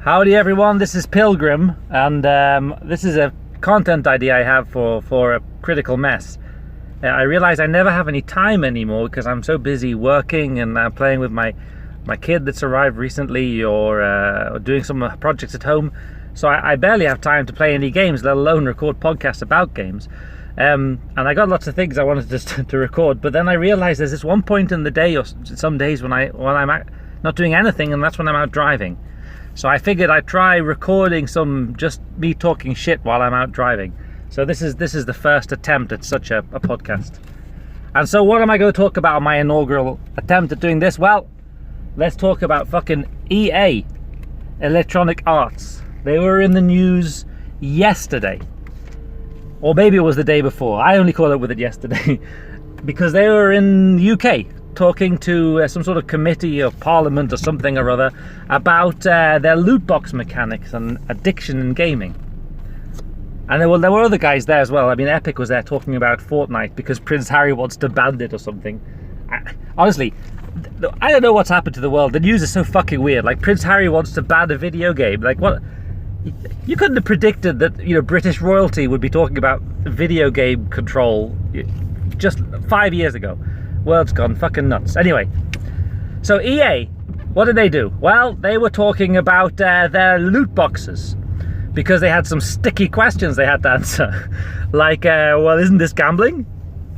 Howdy everyone, this is Pilgrim, and this is a content idea I have for a critical mess. I realize I never have any time anymore because I'm so busy working and playing with my kid that's arrived recently, or doing some projects at home, so I barely have time to play any games, let alone record podcasts about games. And I got lots of things I wanted to record, but then I realized there's this one point in the day, or some days, when I'm not doing anything, and that's when I'm out driving. So I figured I'd try recording just me talking shit while I'm out driving. So this is the first attempt at such a podcast. And so what am I going to talk about on my inaugural attempt at doing this? Well, let's talk about fucking EA, Electronic Arts. They were in the news yesterday. Or maybe it was the day before. I only caught up with it yesterday. Because they were in the UK talking to some sort of committee of parliament or something or other about their loot box mechanics and addiction in gaming. And there were other guys there as well. I mean, Epic was there talking about Fortnite because Prince Harry wants to ban it or something. Honestly, I don't know what's happened to the world. The news is so fucking weird. Like, Prince Harry wants to ban a video game. Like, what? You couldn't have predicted that, British royalty would be talking about video game control just 5 years ago. World's gone fucking nuts. Anyway, so EA, what did they do? Well, they were talking about their loot boxes, because they had some sticky questions they had to answer. Like, well, isn't this gambling?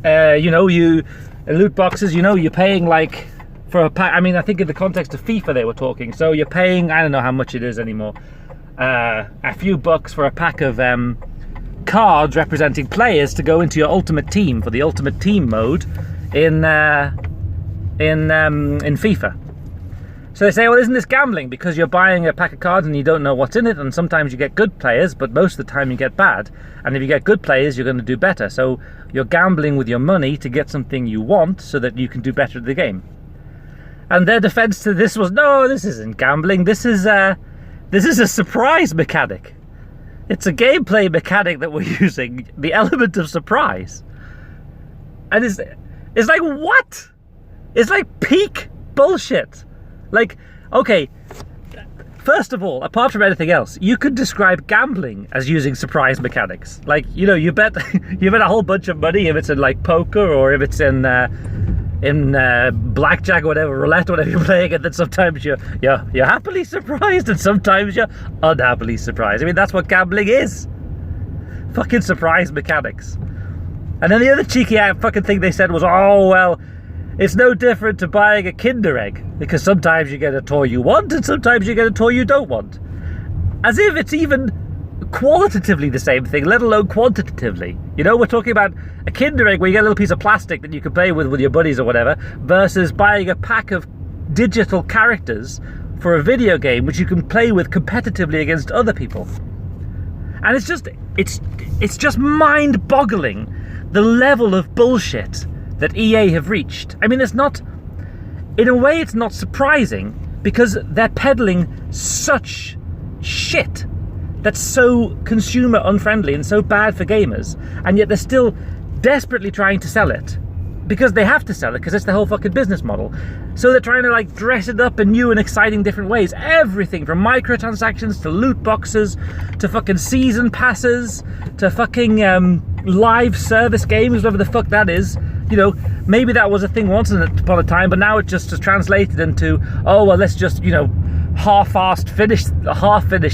Loot boxes, you're paying like for a pack. I mean, I think in the context of FIFA they were talking. So you're paying, I don't know how much it is anymore, a few bucks for a pack of cards representing players to go into your ultimate team for the ultimate team mode in FIFA. So they say, well, isn't this gambling? Because you're buying a pack of cards and you don't know what's in it, and sometimes you get good players, but most of the time you get bad. And if you get good players, you're going to do better. So you're gambling with your money to get something you want so that you can do better at the game. And their defense to this was, no, this isn't gambling. This is a surprise mechanic. It's a gameplay mechanic that we're using, the element of surprise. And it's like, what? It's like peak bullshit. Like, okay, first of all, apart from anything else, you could describe gambling as using surprise mechanics. Like, you bet a whole bunch of money if it's in like poker, or if it's in blackjack or whatever, roulette, whatever you're playing, and then sometimes you're happily surprised and sometimes you're unhappily surprised. I mean, that's what gambling is. Fucking surprise mechanics. And then the other cheeky fucking thing they said was, oh, well, it's no different to buying a Kinder Egg, because sometimes you get a toy you want and sometimes you get a toy you don't want. As if it's even qualitatively the same thing, let alone quantitatively. We're talking about a Kinder Egg where you get a little piece of plastic that you can play with your buddies or whatever, versus buying a pack of digital characters for a video game which you can play with competitively against other people. And it's just mind-boggling the level of bullshit that EA have reached. I mean, in a way it's not surprising, because they're peddling such shit that's so consumer unfriendly and so bad for gamers, and yet they're still desperately trying to sell it, because they have to sell it, because it's the whole fucking business model. So they're trying to like dress it up in new and exciting different ways. Everything from microtransactions to loot boxes to fucking season passes to fucking live service games, whatever the fuck that is. Maybe that was a thing once upon a time, but now it just has translated into, oh, well, let's just, half-assed finish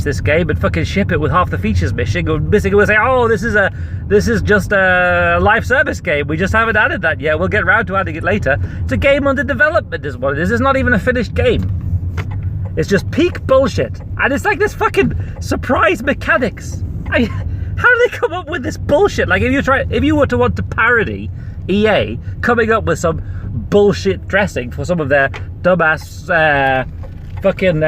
this game and fucking ship it with half the features missing, and we'll say, oh, this is just a live service game, we just haven't added that yet, we'll get around to adding it later. It's a game under development is what it is. It's not even a finished game. It's just peak bullshit, and it's like this fucking surprise mechanics. How do they come up with this bullshit? Like, if you were to want to parody EA coming up with some bullshit dressing for some of their dumbass fucking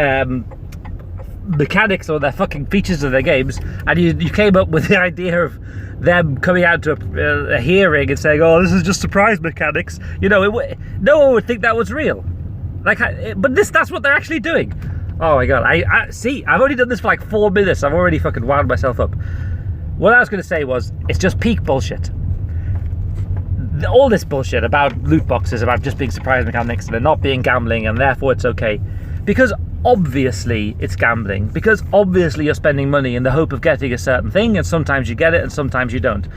mechanics or their fucking features of their games, and you came up with the idea of them coming out to a hearing and saying, oh, this is just surprise mechanics, no one would think that was real. Like, but that's what they're actually doing. Oh my god, I see, I've only done this for like 4 minutes, I've already fucking wound myself up. What I was going to say was, it's just peak bullshit. All this bullshit about loot boxes, about just being surprise mechanics and not being gambling, and therefore it's okay. Because obviously it's gambling, because obviously you're spending money in the hope of getting a certain thing, and sometimes you get it and sometimes you don't.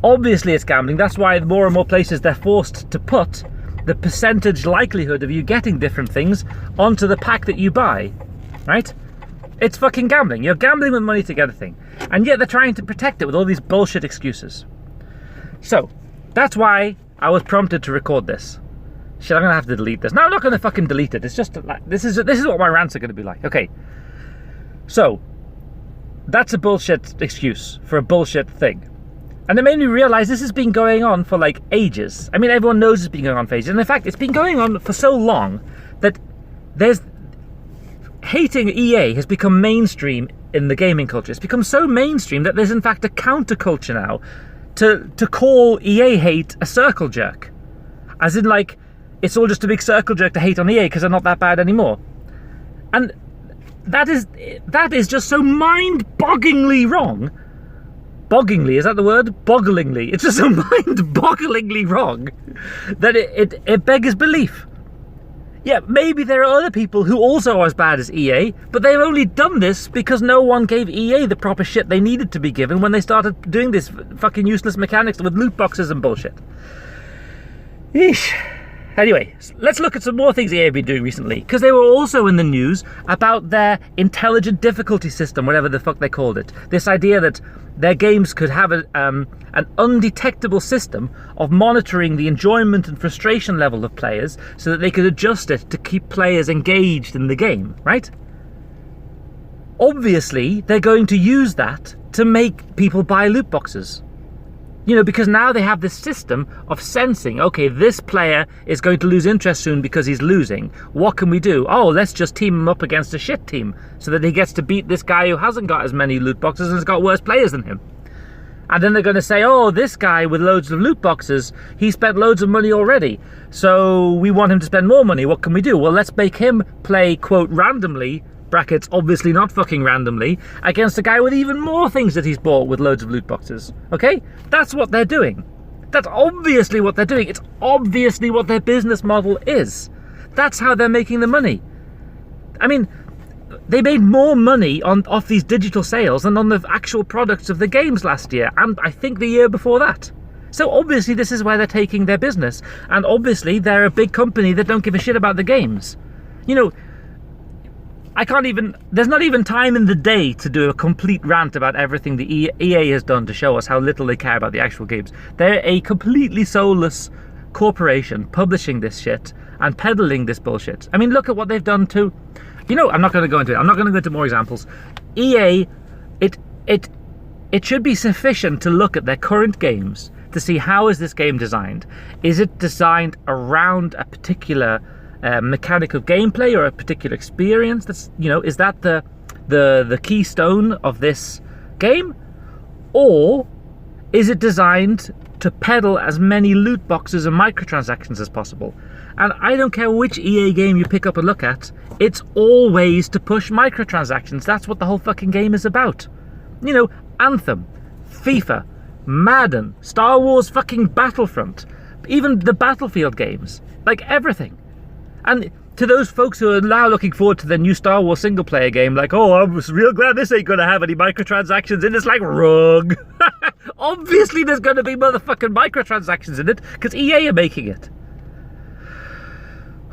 Obviously it's gambling. That's why more and more places they're forced to put the percentage likelihood of you getting different things onto the pack that you buy, right? It's fucking gambling. You're gambling with money to get a thing, and yet they're trying to protect it with all these bullshit excuses. So that's why I was prompted to record this. Shit, I'm gonna have to delete this. No, I'm not gonna fucking delete it. It's just like, this is what my rants are gonna be like. Okay, so that's a bullshit excuse for a bullshit thing, and it made me realize this has been going on for like ages. I mean, everyone knows it's been going on for ages, and in fact, it's been going on for so long that hating EA has become mainstream in the gaming culture. It's become so mainstream that there's in fact a counterculture now to call EA hate a circle jerk, as in like, it's all just a big circle jerk to hate on EA because they're not that bad anymore. And that is just so mind-bogglingly wrong. Bogglingly, is that the word? Bogglingly. It's just so mind-bogglingly wrong that it beggars belief. Yeah, maybe there are other people who also are as bad as EA, but they've only done this because no one gave EA the proper shit they needed to be given when they started doing this fucking useless mechanics with loot boxes and bullshit. Eesh. Anyway, let's look at some more things EA have been doing recently, because they were also in the news about their intelligent difficulty system, whatever the fuck they called it. This idea that their games could have an undetectable system of monitoring the enjoyment and frustration level of players so that they could adjust it to keep players engaged in the game, right? Obviously, they're going to use that to make people buy loot boxes. You know, because now they have this system of sensing, okay, this player is going to lose interest soon because he's losing. What can we do? Oh, let's just team him up against a shit team so that he gets to beat this guy who hasn't got as many loot boxes and has got worse players than him. And then they're going to say, oh, this guy with loads of loot boxes, he spent loads of money already, so we want him to spend more money. What can we do? Well, let's make him play, quote, randomly, brackets, obviously not fucking randomly, against a guy with even more things that he's bought with loads of loot boxes. Okay? That's what they're doing. That's obviously what they're doing. It's obviously what their business model is. That's how they're making the money. I mean, they made more money off these digital sales than on the actual products of the games last year, and I think the year before that. So obviously this is where they're taking their business, and obviously they're a big company that don't give a shit about the games. You know, there's not even time in the day to do a complete rant about everything the EA has done to show us how little they care about the actual games. They're a completely soulless corporation publishing this shit and peddling this bullshit. I mean, look at what they've done to, you know, I'm not going to go into it. I'm not going to go into more examples. EA, it should be sufficient to look at their current games to see how is this game designed. Is it designed around a particular mechanic of gameplay or a particular experience? That's, you know, is that the keystone of this game, or is it designed to peddle as many loot boxes and microtransactions as possible? And I don't care which EA game you pick up and look at, it's always to push microtransactions. That's what the whole fucking game is about. You know, Anthem, FIFA, Madden, Star Wars fucking Battlefront, even the Battlefield games, like everything. And to those folks who are now looking forward to the new Star Wars single-player game, like, oh, I'm real glad this ain't going to have any microtransactions in it, it's like, wrong. Obviously there's going to be motherfucking microtransactions in it, because EA are making it.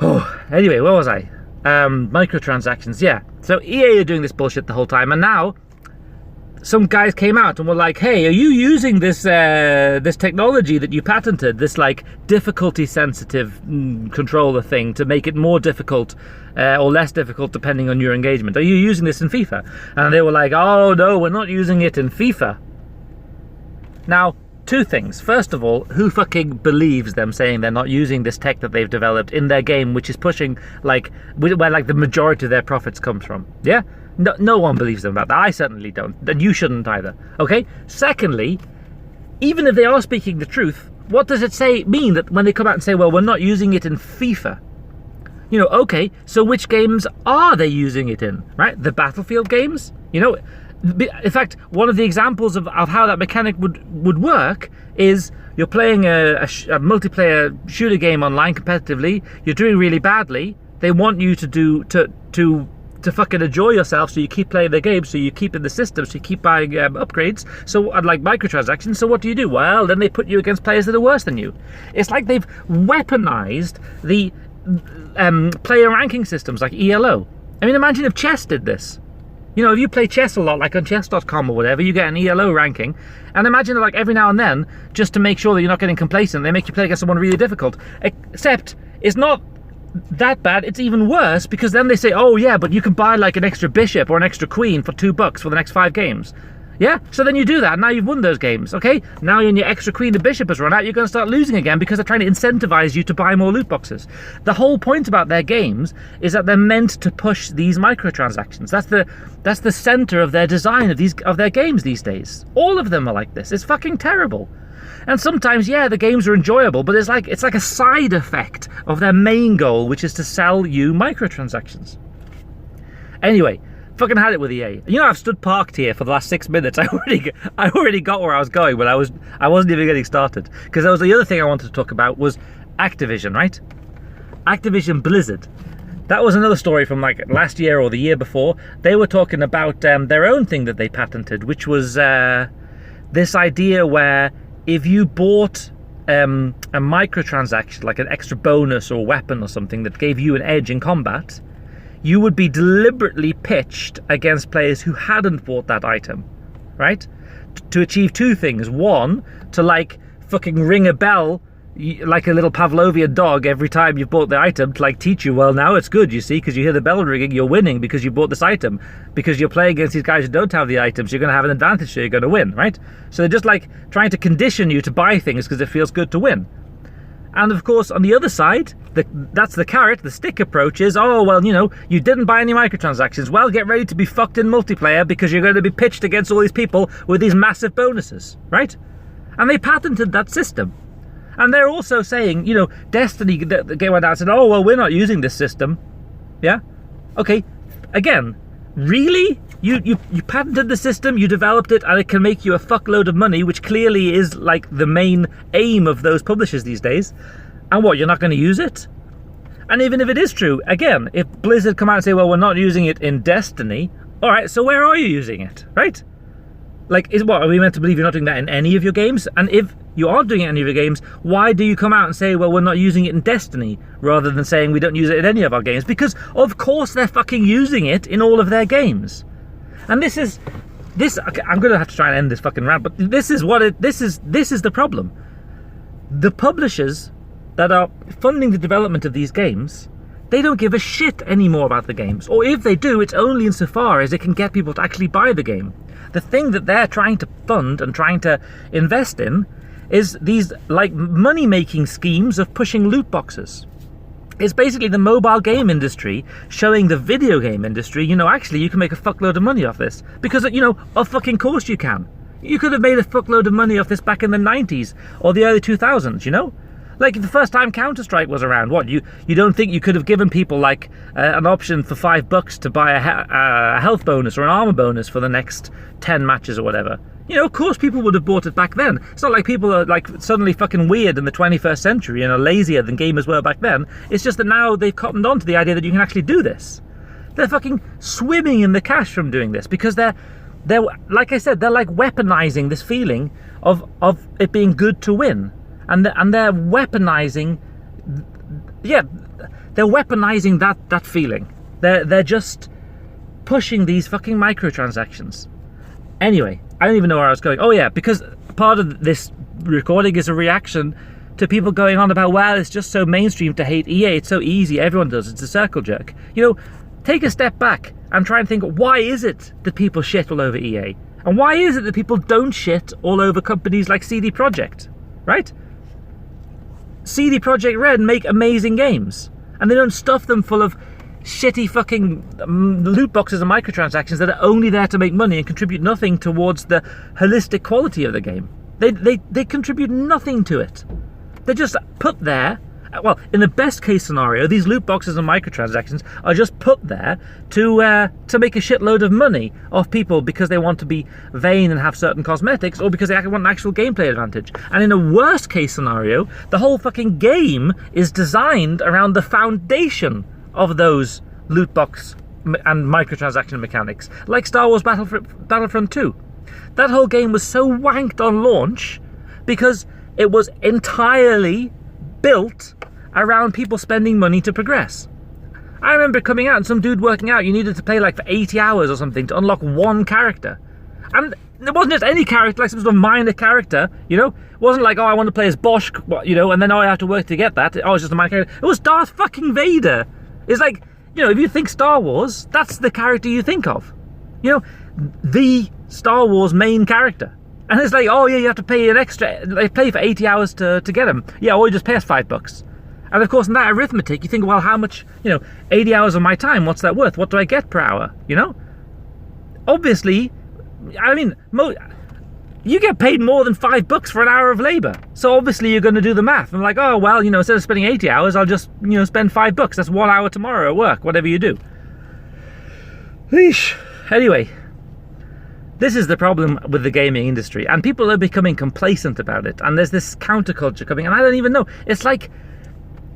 Oh, anyway, where was I? Microtransactions, yeah. So EA are doing this bullshit the whole time, and now some guys came out and were like, hey, are you using this this technology that you patented, this like difficulty sensitive controller thing to make it more difficult or less difficult depending on your engagement? Are you using this in FIFA? And they were like, oh no, we're not using it in FIFA. Now, two things. First of all, who fucking believes them saying they're not using this tech that they've developed in their game, which is pushing like where like the majority of their profits comes from? Yeah? No one believes them about that. I certainly don't. And you shouldn't either. Okay? Secondly, even if they are speaking the truth, what does it mean that when they come out and say, well, we're not using it in FIFA? You know, okay, so which games are they using it in? Right? The Battlefield games? You know, in fact, one of the examples of how that mechanic would work is you're playing a multiplayer shooter game online competitively, you're doing really badly, they want you to to fucking enjoy yourself, so you keep playing the game, so you keep in the system, so you keep buying upgrades, so and like microtransactions. So what do? Well, then they put you against players that are worse than you. It's like they've weaponized the player ranking systems like ELO. I mean, imagine if chess did this. You know, if you play chess a lot, like on chess.com or whatever, you get an ELO ranking, and imagine like every now and then, just to make sure that you're not getting complacent, they make you play against someone really difficult. Except it's not that bad, it's even worse, because then they say, oh yeah, but you can buy like an extra bishop or an extra queen for $2 for the next 5 games. Yeah, so then you do that, and now you've won those games, okay? Now your extra queen and bishop has run out, you're going to start losing again because they're trying to incentivize you to buy more loot boxes. The whole point about their games is that they're meant to push these microtransactions. That's the center of their design of their games these days. All of them are like this. It's fucking terrible. And sometimes, yeah, the games are enjoyable, but it's like a side effect of their main goal, which is to sell you microtransactions. Anyway, fucking had it with EA. You know, I've stood parked here for the last 6 minutes. I already got where I was going, but I wasn't even getting started, because that was the other thing I wanted to talk about was Activision, right? Activision Blizzard. That was another story from like last year or the year before. They were talking about their own thing that they patented, which was this idea where if you bought a microtransaction, like an extra bonus or weapon or something that gave you an edge in combat, you would be deliberately pitched against players who hadn't bought that item, right? To achieve 2 things. One, to like fucking ring a bell like a little Pavlovian dog every time you've bought the item, to like teach you, well, now it's good, you see, because you hear the bell ringing, you're winning because you bought this item. Because you're playing against these guys who don't have the items, you're going to have an advantage, so you're going to win, right? So they're just like trying to condition you to buy things because it feels good to win. And of course, on the other side, that's the carrot. The stick approach is, oh, well, you know, you didn't buy any microtransactions. Well, get ready to be fucked in multiplayer because you're going to be pitched against all these people with these massive bonuses, right? And they patented that system. And they're also saying, you know, Destiny, the game went out and said, oh, well, we're not using this system. Yeah? Okay. Again, really? You patented the system, you developed it, and it can make you a fuckload of money, which clearly is like the main aim of those publishers these days. And what, you're not going to use it? And even if it is true, again, if Blizzard come out and say, well, we're not using it in Destiny, all right, so where are you using it, right? Like, are we meant to believe you're not doing that in any of your games? And if you are doing it in any of your games, why do you come out and say, well, we're not using it in Destiny, rather than saying we don't use it in any of our games? Because, of course, they're fucking using it in all of their games. And this, okay, I'm going to have to try and end this fucking rant, but this is the problem. The publishers that are funding the development of these games, they don't give a shit anymore about the games. Or if they do, it's only insofar as it can get people to actually buy the game. The thing that they're trying to fund and trying to invest in is these like money-making schemes of pushing loot boxes. It's basically the mobile game industry showing the video game industry, you know, actually you can make a fuckload of money off this. Because, you know, of fucking course you can. You could have made a fuckload of money off this back in the 90s or the early 2000s, you know? Like the first time Counter-Strike was around, what, you don't think you could have given people like an option for $5 to buy a health bonus or an armor bonus for the next 10 matches or whatever? You know, of course people would have bought it back then. It's not like people are like suddenly fucking weird in the 21st century and are lazier than gamers were back then. It's just that now they've cottoned on to the idea that you can actually do this. They're fucking swimming in the cash from doing this because they're like I said, they're like weaponizing this feeling of it being good to win. And they're weaponizing, yeah, they're weaponizing that feeling. They're just pushing these fucking microtransactions. Anyway, I don't even know where I was going. Oh yeah, because part of this recording is a reaction to people going on about, well, it's just so mainstream to hate EA. It's so easy. Everyone does. It's a circle jerk. You know, take a step back and try and think, why is it that people shit all over EA? And why is it that people don't shit all over companies like CD Projekt, right? CD Projekt Red make amazing games, and they don't stuff them full of shitty fucking loot boxes and microtransactions that are only there to make money and contribute nothing towards the holistic quality of the game. They contribute nothing to it. They're just put there. Well, in the best case scenario, these loot boxes and microtransactions are just put there to make a shitload of money off people because they want to be vain and have certain cosmetics, or because they want an actual gameplay advantage. And in a worst case scenario, the whole fucking game is designed around the foundation of those loot box and microtransaction mechanics, like Star Wars Battlefront 2. That whole game was so wanked on launch because it was entirely built around people spending money to progress. I remember coming out and some dude working out you needed to play like for 80 hours or something to unlock one character. And it wasn't just any character, like some sort of minor character, you know? It wasn't like, oh, I want to play as Bosch, you know, and then I have to work to get that. Oh, it's just a minor character. It was Darth fucking Vader. It's like, you know, if you think Star Wars, that's the character you think of. You know, the Star Wars main character. And it's like, oh yeah, you have to pay an extra, like pay for 80 hours to get him. Yeah, or you just pay us $5. And of course, in that arithmetic, you think, well, how much, you know, 80 hours of my time, what's that worth? What do I get per hour, you know? Obviously, I mean, you get paid more than $5 for an hour of labor. So obviously you're going to do the math. I'm like, oh, well, you know, instead of spending 80 hours, I'll just, you know, spend $5. That's 1 hour tomorrow at work, whatever you do. Eesh. Anyway, this is the problem with the gaming industry. And people are becoming complacent about it. And there's this counterculture coming. And I don't even know. It's like,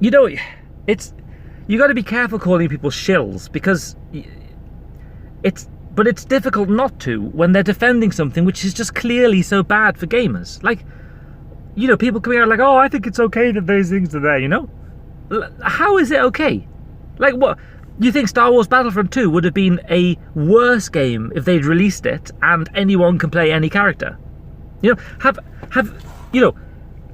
you know, you got to be careful calling people shills, because but it's difficult not to when they're defending something which is just clearly so bad for gamers. Like, you know, people coming out like, oh, I think it's okay that those things are there, you know? How is it okay? Like, what? You think Star Wars Battlefront 2 would have been a worse game if they'd released it and anyone can play any character? You know, you know,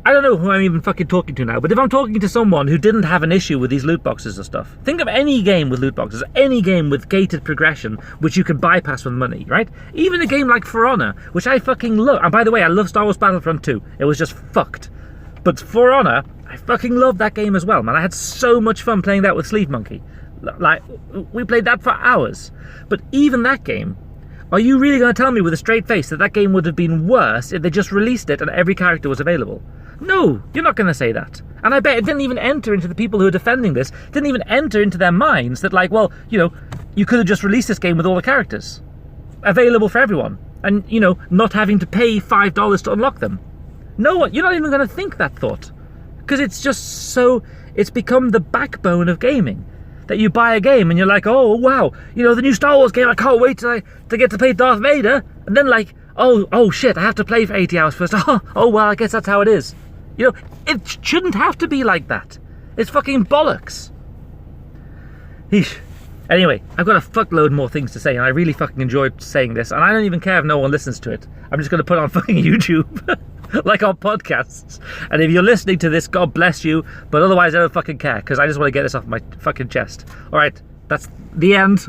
I don't know who I'm even fucking talking to now, but if I'm talking to someone who didn't have an issue with these loot boxes and stuff, think of any game with loot boxes, any game with gated progression, which you can bypass with money, right? Even a game like For Honor, which I fucking love. And by the way, I love Star Wars Battlefront 2. It was just fucked. But For Honor, I fucking loved that game as well, man. I had so much fun playing that with Sleeve Monkey. Like, we played that for hours. But even that game, are you really going to tell me with a straight face that that game would have been worse if they just released it and every character was available? No, you're not going to say that. And I bet it didn't even enter into the people who are defending this, didn't even enter into their minds that, like, well, you know, you could have just released this game with all the characters available for everyone and, you know, not having to pay $5 to unlock them. No, you're not even going to think that thought, because it's just so, it's become the backbone of gaming. That you buy a game and you're like, oh wow, you know, the new Star Wars game, I can't wait to get to play Darth Vader, and then like, oh shit, I have to play for 80 hours first. Oh well, I guess that's how it is. You know, it shouldn't have to be like that. It's fucking bollocks. Eesh. Anyway, I've got a fuckload more things to say, and I really fucking enjoyed saying this, and I don't even care if no one listens to it. I'm just going to put it on fucking YouTube. Like on podcasts. And if you're listening to this, God bless you, but otherwise I don't fucking care, because I just want to get this off my fucking chest. Alright, that's the end.